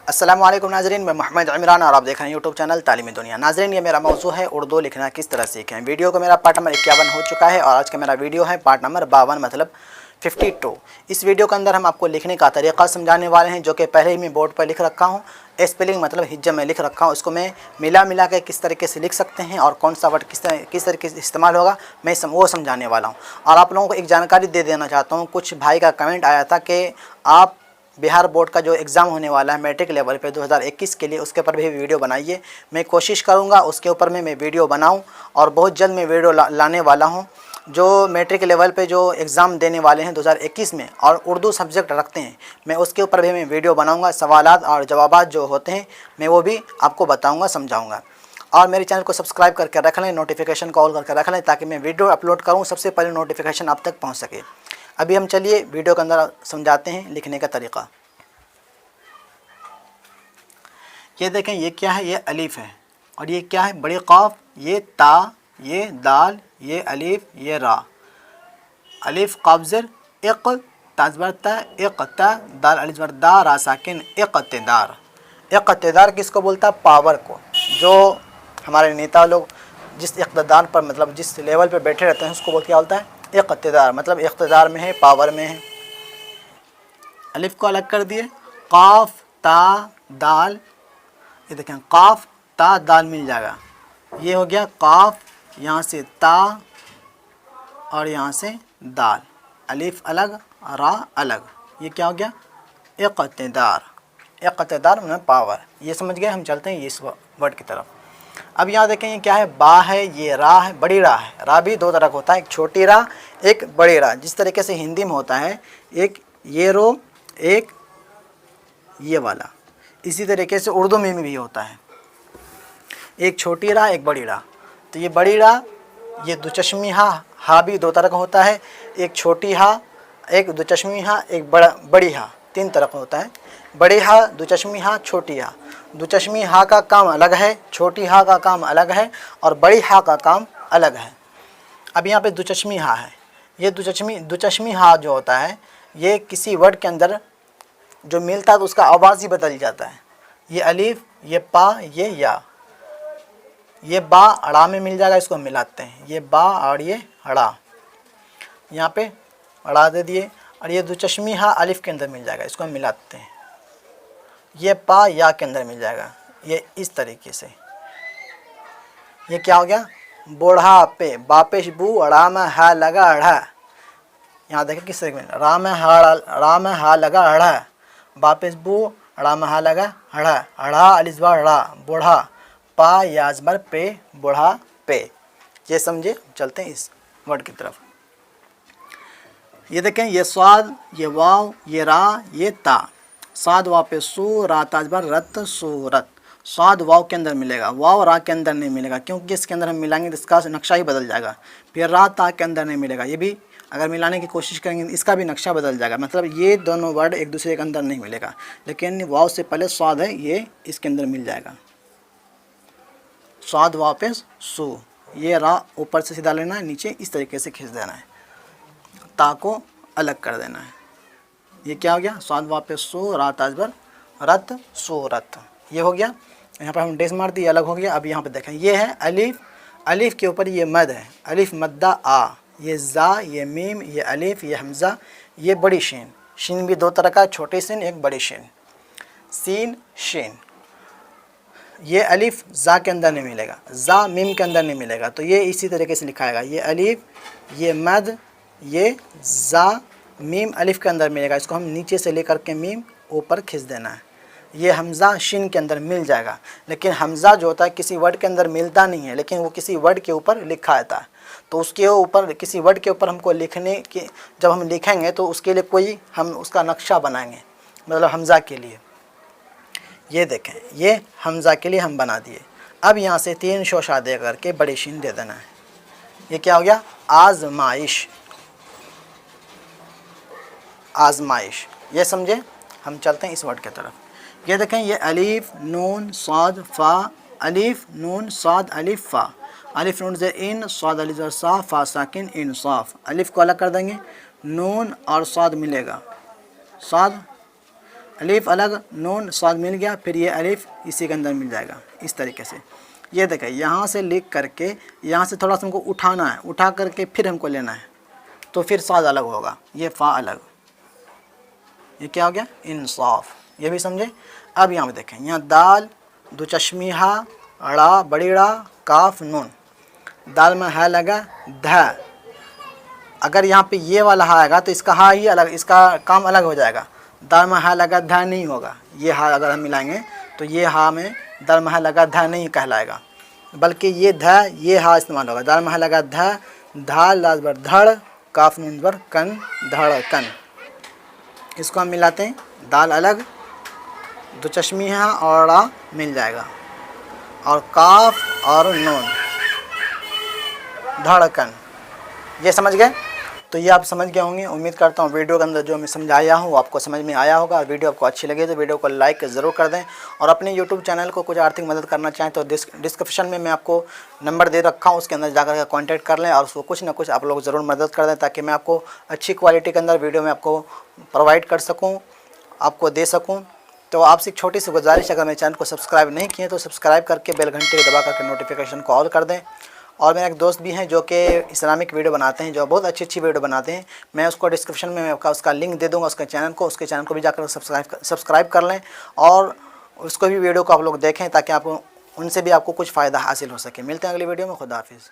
अस्सलामु अलैकुम नाज़रीन, मैं मोहम्मद इमरान और आप देख रहे हैं यूट्यूब चैनल तालीमी दुनिया। नाज़रीन, ये मेरा मौजू है उर्दू लिखना किस तरह सीखें। वीडियो को मेरा पार्ट नंबर 51 हो चुका है और आज का मेरा वीडियो है पार्ट नंबर 52 मतलब 52। इस वीडियो के अंदर हम आपको लिखने का तरीक़ा समझाने वाले हैं, जो कि पहले ही मैं बोर्ड पर लिख रखा हूँ। स्पेलिंग मतलब हिज्जा में लिख रखा हूँ, उसको मैं मिला के किस तरीके से लिख सकते हैं और कौन सा वर्ड किस तरीके से इस्तेमाल होगा मैं वो समझाने वाला हूँ। और आप लोगों को एक जानकारी दे देना चाहता हूँ। कुछ भाई का कमेंट आया था कि आप बिहार बोर्ड का जो एग्ज़ाम होने वाला है मैट्रिक लेवल पे 2021 के लिए, उसके ऊपर भी वीडियो बनाइए। मैं कोशिश करूंगा उसके ऊपर मैं वीडियो बनाऊं और बहुत जल्द मैं वीडियो लाने वाला हूं। जो मैट्रिक लेवल पे जो एग्ज़ाम देने वाले हैं 2021 में और उर्दू सब्जेक्ट रखते हैं, मैं उसके ऊपर भी मैं वीडियो बनाऊँगा। सवालात और जवाबात जो होते हैं मैं वो भी आपको बताऊँगा, समझाऊँगा। और मेरे चैनल को सब्सक्राइब करके रख लें, नोटिफिकेशन को ऑल करके रख लें, ताकि मैं वीडियो अपलोड करूँ सबसे पहले नोटिफिकेशन आप तक पहुँच सके। अभी हम चलिए वीडियो के अंदर समझाते हैं लिखने का तरीक़ा। ये देखें, ये क्या है? ये अलीफ़ है। और ये क्या है? बड़ी क़ाफ, ये ता, ये दाल, ये अलीफ़, ये रा। अलीफ़ क़ाफ ज़ेर इक़, ताज़बर ता, इक़्ता, दाल अलिफ़ ज़बर दा, रा साकिन, इक़्तिदार। इक़्तिदार किसको बोलता है? पावर को। जो हमारे नेता लोग जिस इक़्तिदार पर मतलब जिस लेवल पर बैठे रहते हैं उसको बोलता है इक़्तिदार, मतलब इक़्तिदार में है, पावर में है। अलिफ़ को अलग कर दिए, क़ाफ ता दाल। ये देखें, क़ाफ ता दाल मिल जाएगा। ये हो गया क़ाफ, यहाँ से ता और यहाँ से दाल। अलिफ़ अलग, रा अलग। ये क्या हो गया? इक़्तिदार। इक़्तिदार मतलब पावर। ये समझ गए। हम चलते हैं इस वर्ड की तरफ। अब यहाँ देखें, ये क्या है? बा है, ये रा है, बड़ी रा है। रा भी दो तरह का होता है, एक छोटी रा, एक बड़ी रा। जिस तरीके से हिंदी में होता है एक ये रो, एक ये वाला, इसी तरीके से उर्दू में भी होता है, एक छोटी रा, एक बड़ी रा। तो ये बड़ी रा, ये दुचश्मी हा, हा भी दो तरह का होता है, एक छोटी हा, एक दुचश्मी हा, एक बड़ी हा, तीन तरह का होता है। बड़ी हा, दुचश्मी हा, छोटी हा। दुचश्मी हा का काम अलग है, छोटी हा का काम अलग है और बड़ी हा का काम अलग है। अब यहाँ पे दुचश्मी हा है। ये दुचश्मी हा जो होता है, ये किसी वर्ड के अंदर जो मिलता है तो उसका आवाज़ ही बदल जाता है। ये अलीफ़, ये पा, ये या। ये बा अड़ा में मिल जाएगा, इसको मिलाते हैं। ये बा और ये अड़ा, यहाँ पे अड़ा दे दिए। और ये दुचश्मी हा अलिफ़ के अंदर मिल जाएगा, इसको हम मिलाते हैं। ये पा या के अंदर मिल जाएगा। ये इस तरीके से। ये क्या हो गया? बोढ़ा पे, बापेश बू, अड़ा में हा लगा अड़ा। यहाँ देखें किस तरीके में, रा में हा लगा अड़ा, बापेश बू, अड़ा में हा लगा अड़ा, अड़ा अलिफ़ ज़बर अड़ा, बोढ़ा, पा याजबर पे, बोढ़ा पे। ये समझे। चलते हैं इस वर्ड की तरफ। ये देखें, ये स्वाद, ये वाव, ये रा, ये ता। स्वाद वाव पे सू, रा ताजबर रत, सूरत। स्वाद वाव के अंदर मिलेगा, वाव रा के अंदर नहीं मिलेगा, क्योंकि इसके अंदर हम मिलाएंगे तो इसका नक्शा ही बदल जाएगा। फिर रा ता के अंदर नहीं मिलेगा, ये भी अगर मिलाने की कोशिश करेंगे इसका भी नक्शा बदल जाएगा। मतलब ये दोनों वर्ड एक दूसरे के अंदर नहीं मिलेगा, लेकिन वाव से पहले स्वाद है, ये इसके अंदर मिल जाएगा। स्वाद वाव पे सू, ये रा ऊपर से सीधा लेना है, नीचे इस तरीके से खींच देना है, ता को अलग कर देना है। ये क्या हो गया? स्वाद वाव पे सू, रा ताजबर रत, सूरत। ये हो गया। यहाँ पर हम डेस मार दिए, अलग हो गया। अब यहाँ पे देखें, ये है अलीफ़, अलीफ़ के ऊपर ये मद है, अलीफ़ मद्दा आ। ये ज़ा, ये मीम, ये अलीफ़, ये हमज़ा, ये बड़ी शीन। शीन भी दो तरह का, छोटी शीन, एक बड़ी शीन। सीन, शीन। ये अलीफ़ ज़ा के अंदर नहीं मिलेगा, ज़ा मीम के अंदर नहीं मिलेगा, तो ये इसी तरीके से लिखाएगा। ये अलीफ़, ये मद, ये ज़ा, मीम अलीफ़ के अंदर मिलेगा, इसको हम नीचे से लेकर के मीम ऊपर खींच देना है। ये हमज़ा शीन के अंदर मिल जाएगा, लेकिन हमज़ा जो होता है किसी वर्ड के अंदर मिलता नहीं है, लेकिन वो किसी वर्ड के ऊपर लिखा रहता है। तो उसके ऊपर, किसी वर्ड के ऊपर हमको लिखने की, जब हम लिखेंगे तो उसके लिए कोई हम उसका नक्शा बनाएंगे, मतलब हमज़ा के लिए। ये देखें, ये हमज़ा के लिए हम बना दिए। अब यहाँ से तीन शोशा दे करके बड़ी शीन दे देना है। ये क्या हो गया? आज़माइश, आज़माइश। ये समझे। हम चलते हैं इस वर्ड की तरफ। ये देखें, ये अलीफ़ नून साद फ़ा, अलीफ़ नून साद अलीफ़ फ़ा, अलीफ़ नून ज़ेर इन, साद अलिफ़ ज़ेर सा, फ़ा साकिन, इंसाफ़। अलीफ़ को अलग कर देंगे, नून और साद मिलेगा, साद अलीफ अलग, नून स्वाद मिल गया, फिर ये अलीफ इसी के अंदर मिल जाएगा इस तरीके से। ये देखें यहाँ से लिख करके यहाँ से थोड़ा सा हमको उठाना है, उठा करके फिर हमको लेना है, तो फिर स्वाद अलग होगा। ये फ़ा अलग, ये क्या हो गया? इंसाफ। ये भी समझे। अब यहाँ पे देखें, यहाँ दाल, दो चश्मीहा, ड़ा बड़ी ड़ा, काफ नून। दाल में है लगा ध, अगर यहाँ पे ये वाला हा आएगा तो इसका हा ही अलग, इसका काम अलग हो जाएगा। दाल में हा लगा ध नहीं होगा, ये हा अगर हम मिलाएंगे तो ये हा में दाल में हा लगा ध नहीं कहलाएगा, बल्कि ये ध ये हा इस्तेमाल होगा। दाल में हा लगा ध, धाल लाज बर धड़, काफ नून बर कन, धड़कन। इसको हम मिलाते हैं, दाल अलग, दो चश्मीहा और ड़ा मिल जाएगा, और काफ और नून, धड़कन। ये समझ गए? तो ये आप समझ गए होंगे। उम्मीद करता हूँ वीडियो के अंदर जो मैं समझाया हूँ वो आपको समझ में आया होगा। वीडियो आपको अच्छी लगे तो वीडियो को लाइक ज़रूर कर दें, और अपने यूट्यूब चैनल को कुछ आर्थिक मदद करना चाहें तो डिस्क्रिप्शन में मैं आपको नंबर दे रखा हूँ, उसके अंदर जाकर के कॉन्टैक्ट कर लें और उसको कुछ ना कुछ आप लोग ज़रूर मदद कर दें, ताकि मैं आपको अच्छी क्वालिटी के अंदर वीडियो में आपको प्रोवाइड कर सकूँ, आपको दे सकूँ। तो आपसे एक छोटी सी गुजारिश, अगर मेरे चैनल को सब्सक्राइब नहीं किए तो सब्सक्राइब करके बेल घंटे को दबा करके नोटिफिकेशन को ऑल कर दें। और मेरे एक दोस्त भी हैं जो कि इस्लामिक वीडियो बनाते हैं, जो बहुत अच्छी अच्छी वीडियो बनाते हैं, मैं उसको डिस्क्रिप्शन में उसका लिंक दे दूंगा, उसके चैनल को भी जाकर सब्सक्राइब कर लें और उसको भी वीडियो को आप लोग देखें, ताकि आप उनसे भी आपको कुछ फ़ायदा हासिल हो सके। मिलते हैं अगली वीडियो में। खुदा हाफिज़।